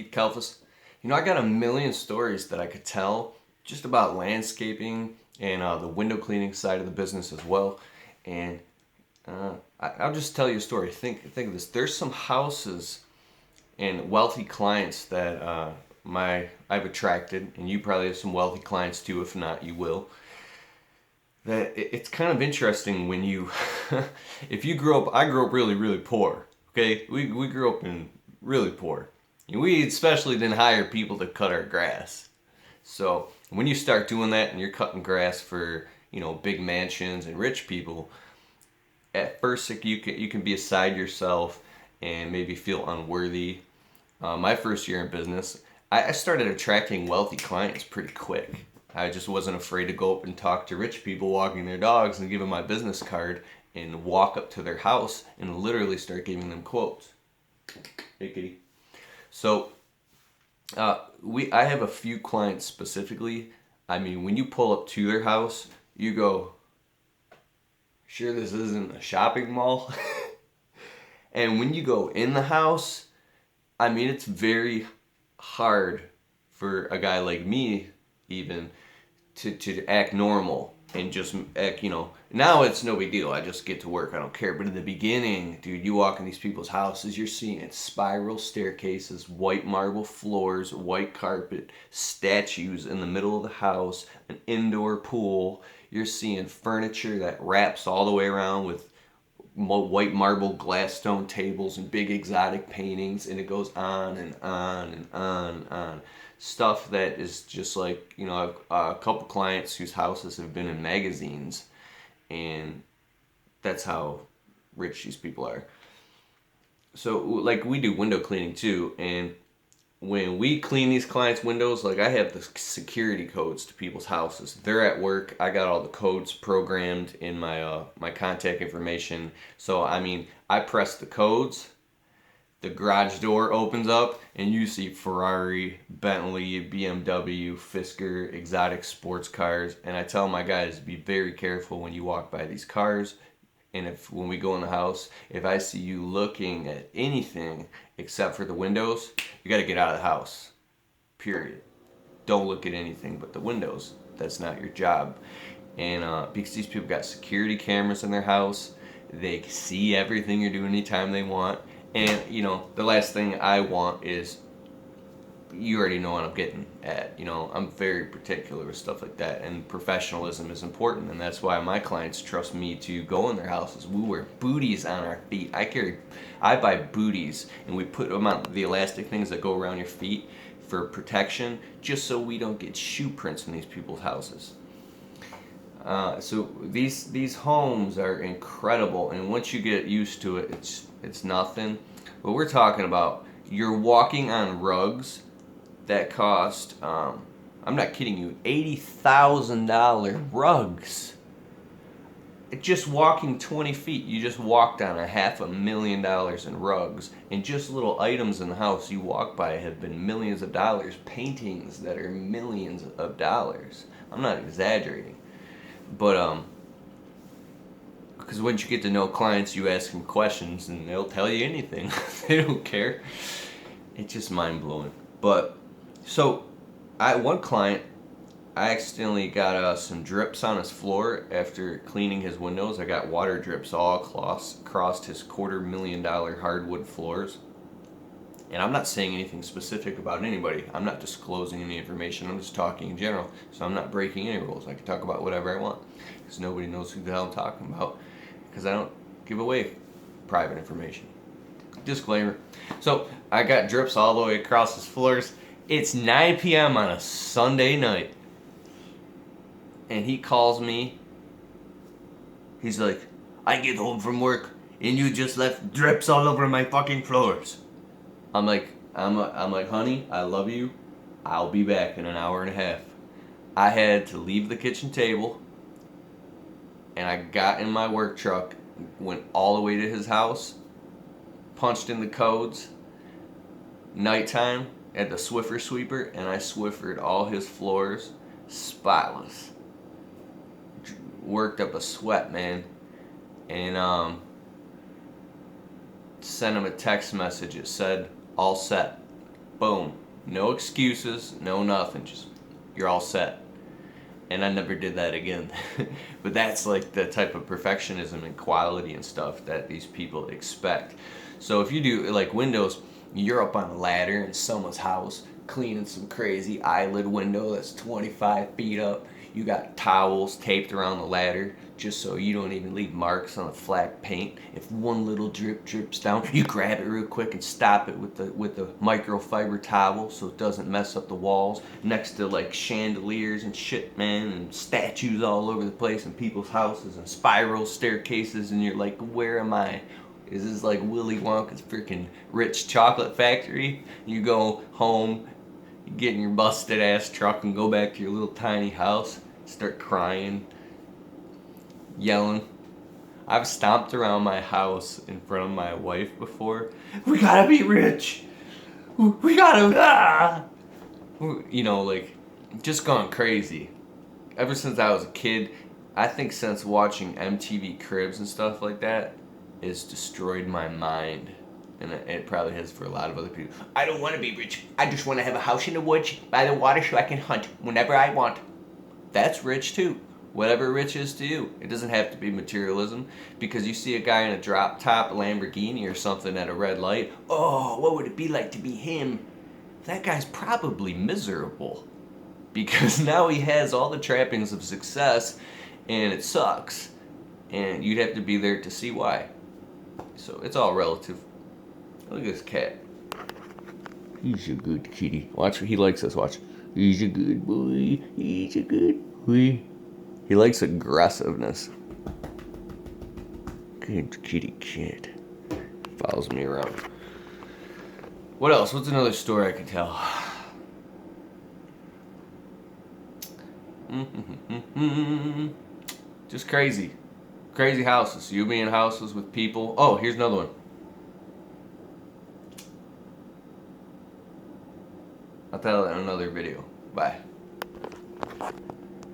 Keith Kalfas. I got a million stories that I could tell just about landscaping and the window cleaning side of the business as well. And I'll just tell you a story. Think of this. There's some houses and wealthy clients that I've attracted, and you probably have some wealthy clients too. If not, you will. That it's kind of interesting when you, if you grew up. I grew up really, really poor. Okay, we grew up in really poor. We especially didn't hire people to cut our grass. So when you start doing that and you're cutting grass for big mansions and rich people, at first you can be beside yourself and maybe feel unworthy. My first year in business, I started attracting wealthy clients pretty quick. I just wasn't afraid to go up and talk to rich people walking their dogs and give them my business card and walk up to their house and literally start giving them quotes. Hey, kitty. So I have a few clients specifically. I mean, when you pull up to their house, you go, sure this isn't a shopping mall? And when you go in the house, I mean, it's very hard for a guy like me even to act normal and just act, now it's no big deal. I just get to work. I don't care. But in the beginning, dude, you walk in these people's houses, you're seeing spiral staircases, white marble floors, white carpet, statues in the middle of the house, an indoor pool. You're seeing furniture that wraps all the way around with white marble glass stone tables and big exotic paintings, and it goes on and on and on and on. Stuff that is just like, I've a couple clients whose houses have been in magazines, and that's how rich these people are. So, like, we do window cleaning too, and when we clean these clients' windows, like, I have the security codes to people's houses. They're at work. I got all the codes programmed in my my contact information. So, I mean, I press the codes, the garage door opens up, and you see Ferrari, Bentley, BMW, Fisker, exotic sports cars. And I tell my guys, be very careful when you walk by these cars. And when we go in the house, if I see you looking at anything except for the windows, you got to get out of the house. Period. Don't look at anything but the windows. That's not your job. And because these people got security cameras in their house, they see everything you're doing anytime they want. And, the last thing I want is, you already know what I'm getting at. I'm very particular with stuff like that, and professionalism is important, and that's why my clients trust me to go in their houses. We wear booties on our feet. I buy booties, and we put them on the elastic things that go around your feet for protection, just so we don't get shoe prints in these people's houses. So these homes are incredible, and once you get used to it, it's nothing. But we're talking about, you're walking on rugs that cost, I'm not kidding you, $80,000 rugs. Just walking 20 feet, you just walked on $500,000 in rugs, and just little items in the house you walk by have been millions of dollars. Paintings that are millions of dollars. I'm not exaggerating. But because once you get to know clients, you ask them questions and they'll tell you anything. They don't care. It's just mind blowing. But so, one client, I accidentally got some drips on his floor after cleaning his windows. I got water drips all across his $250,000 hardwood floors. And I'm not saying anything specific about anybody. I'm not disclosing any information. I'm just talking in general. So I'm not breaking any rules. I can talk about whatever I want, because nobody knows who the hell I'm talking about, because I don't give away private information. Disclaimer. So I got drips all the way across his floors. It's 9 p.m. on a Sunday night. And he calls me. He's like, I get home from work and you just left drips all over my fucking floors. I'm like, honey, I love you. I'll be back in an hour and a half. I had to leave the kitchen table, and I got in my work truck, went all the way to his house, punched in the codes, nighttime, at the Swiffer sweeper, and I Swiffered all his floors spotless. Worked up a sweat, man. And sent him a text message. It said, all set. Boom. No excuses, no nothing. Just, you're all set. And I never did that again. But that's like the type of perfectionism and quality and stuff that these people expect. So if you do like windows, you're up on a ladder in someone's house cleaning some crazy eyelid window that's 25 feet up. You got towels taped around the ladder just so you don't even leave marks on the flat paint. If one little drip drips down, you grab it real quick and stop it with the microfiber towel so it doesn't mess up the walls. Next to like chandeliers and shit, man, and statues all over the place in people's houses and spiral staircases, and you're like, where am I? Is this like Willy Wonka's freaking rich chocolate factory? You go home, you get in your busted ass truck and go back to your little tiny house, start crying, yelling. I've stomped around my house in front of my wife before. We gotta be rich. We gotta, You know, like, just gone crazy. Ever since I was a kid, I think since watching MTV Cribs and stuff like that, it's destroyed my mind. And it probably has for a lot of other people. I don't want to be rich. I just want to have a house in the woods by the water so I can hunt whenever I want. That's rich too. Whatever rich is to you. It doesn't have to be materialism. Because you see a guy in a drop top Lamborghini or something at a red light. Oh, what would it be like to be him? That guy's probably miserable. Because now he has all the trappings of success and it sucks. And you'd have to be there to see why. So it's all relative. Look at this cat. He's a good kitty. Watch, he likes us. Watch. He's a good boy. He's a good boy. He likes aggressiveness. Good kitty cat. Follows me around. What else? What's another story I can tell? Just crazy. Crazy houses. You be in houses with people. Oh, here's another one. I'll tell that in another video. Bye.